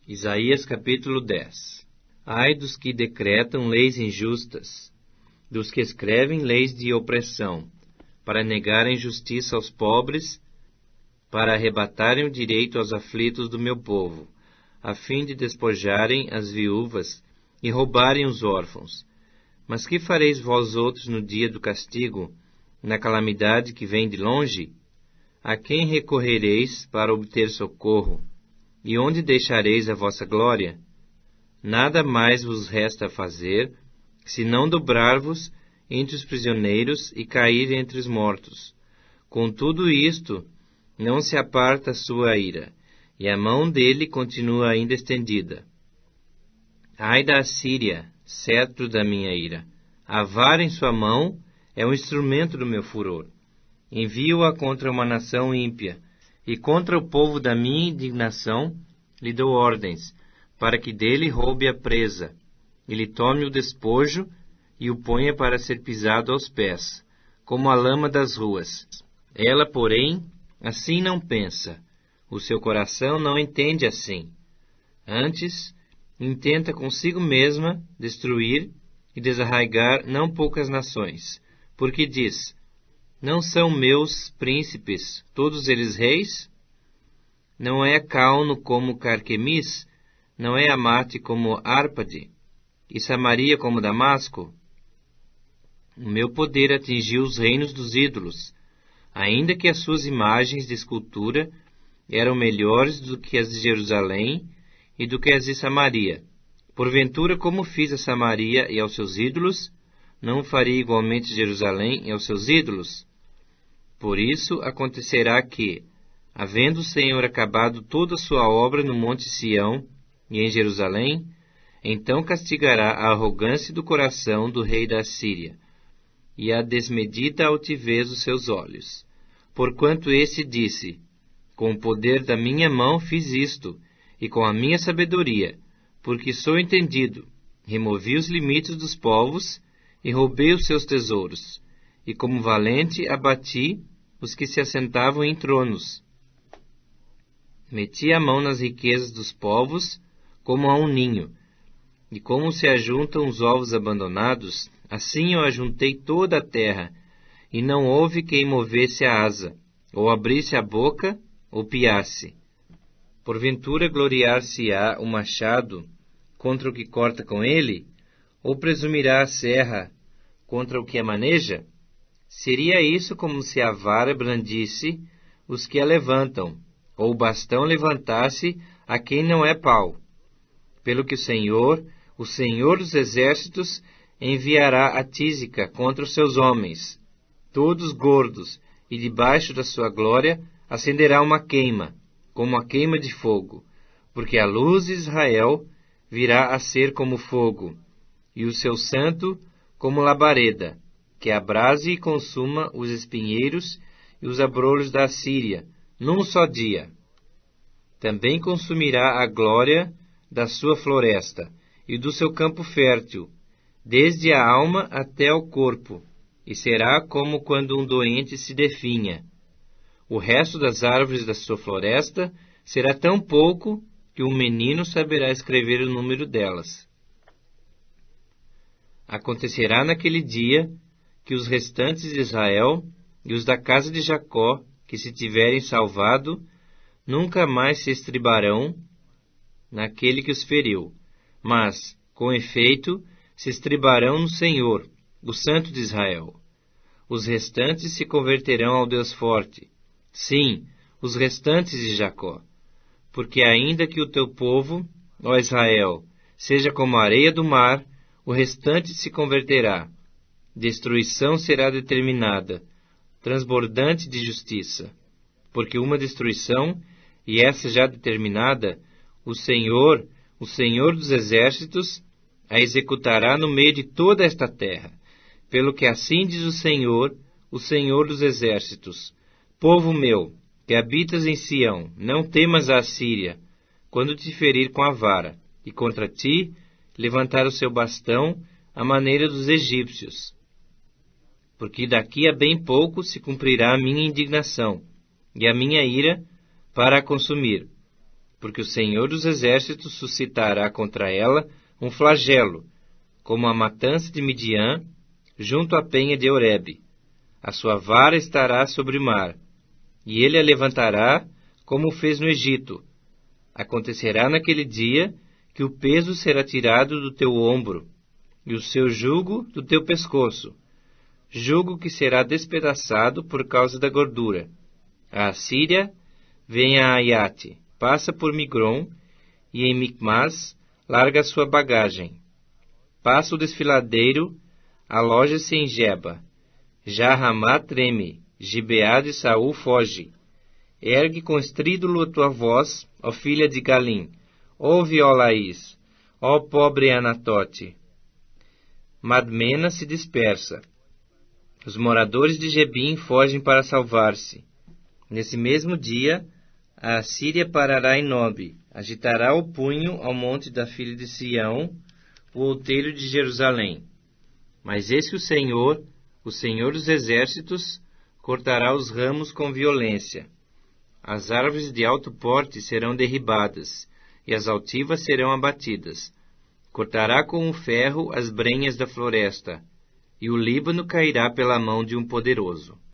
Isaías capítulo 10. Ai dos que decretam leis injustas, dos que escrevem leis de opressão, para negarem justiça aos pobres, para arrebatarem o direito aos aflitos do meu povo, a fim de despojarem as viúvas e roubarem os órfãos. Mas que fareis vós outros no dia do castigo, na calamidade que vem de longe? A quem recorrereis para obter socorro? E onde deixareis a vossa glória? Nada mais vos resta fazer, senão dobrar-vos entre os prisioneiros e cair entre os mortos. Com tudo isto, não se aparta a sua ira, e a mão dele continua ainda estendida. Ai da Assíria, cetro da minha ira! A vara em sua mão é um instrumento do meu furor. Envio-a contra uma nação ímpia, e contra o povo da minha indignação lhe dou ordens, para que dele roube a presa, e lhe tome o despojo, e o ponha para ser pisado aos pés, como a lama das ruas. Ela, porém, assim não pensa, o seu coração não entende assim. Antes, intenta consigo mesma destruir e desarraigar não poucas nações, porque diz: não são meus príncipes, todos eles reis? Não é Cauno como Carquemis? Não é Amate como Árpade? E Samaria como Damasco? O meu poder atingiu os reinos dos ídolos, ainda que as suas imagens de escultura eram melhores do que as de Jerusalém e do que as de Samaria. Porventura, como fiz a Samaria e aos seus ídolos, não faria igualmente Jerusalém e aos seus ídolos? Por isso acontecerá que, havendo o Senhor acabado toda a sua obra no monte Sião e em Jerusalém, então castigará a arrogância do coração do rei da Assíria e a desmedida altivez dos seus olhos. Porquanto esse disse: com o poder da minha mão fiz isto, e com a minha sabedoria, porque sou entendido, removi os limites dos povos e roubei os seus tesouros, e como valente abati os que se assentavam em tronos. Meti a mão nas riquezas dos povos como a um ninho, e como se ajuntam os ovos abandonados, assim eu ajuntei toda a terra, e não houve quem movesse a asa, ou abrisse a boca, ou piasse. Porventura gloriar-se-á o machado contra o que corta com ele? Ou presumirá a serra contra o que a maneja? Seria isso como se a vara brandisse os que a levantam, ou o bastão levantasse a quem não é pau. Pelo que o Senhor dos Exércitos, enviará a tísica contra os seus homens, todos gordos, e debaixo da sua glória acenderá uma queima, como a queima de fogo, porque a luz de Israel virá a ser como fogo, e o seu santo como labareda, que abrase e consuma os espinheiros e os abrolhos da Assíria, num só dia. Também consumirá a glória da sua floresta e do seu campo fértil, desde a alma até o corpo, e será como quando um doente se definha. O resto das árvores da sua floresta será tão pouco que um menino saberá escrever o número delas. Acontecerá naquele dia que os restantes de Israel e os da casa de Jacó, que se tiverem salvado, nunca mais se estribarão naquele que os feriu, mas, com efeito, se estribarão no Senhor, o Santo de Israel. Os restantes se converterão ao Deus forte, sim, os restantes de Jacó, porque ainda que o teu povo, ó Israel, seja como a areia do mar, o restante se converterá. Destruição será determinada, transbordante de justiça, porque uma destruição, e essa já determinada, o Senhor dos Exércitos, a executará no meio de toda esta terra. Pelo que assim diz o Senhor dos Exércitos: povo meu, que habitas em Sião, não temas a Assíria, quando te ferir com a vara, e contra ti levantar o seu bastão à maneira dos egípcios. Porque daqui a bem pouco se cumprirá a minha indignação, e a minha ira para a consumir. porque o Senhor dos Exércitos suscitará contra ela um flagelo, como a matança de Midian, junto à penha de Horebe. A sua vara estará sobre o mar, e ele a levantará, como fez no Egito. Acontecerá naquele dia que o peso será tirado do teu ombro, e o seu jugo do teu pescoço, jugo que será despedaçado por causa da gordura. A Assíria vem a Aiate, passa por Migron, e em Micmas larga a sua bagagem. Passa o desfiladeiro, aloja-se em Geba. Já Ramá treme, Gibeá de Saul foge. Ergue com estrídulo a tua voz, ó filha de Galim. Ouve, ó Laís, ó pobre Anatote. Madmena se dispersa. Os moradores de Gebim fogem para salvar-se. Nesse mesmo dia, a Assíria parará em Nobe, agitará o punho ao monte da filha de Sião, o outeiro de Jerusalém. Mas eis que o Senhor dos Exércitos, cortará os ramos com violência. As árvores de alto porte serão derribadas, e as altivas serão abatidas. Cortará com o ferro as brenhas da floresta, e o Líbano cairá pela mão de um poderoso.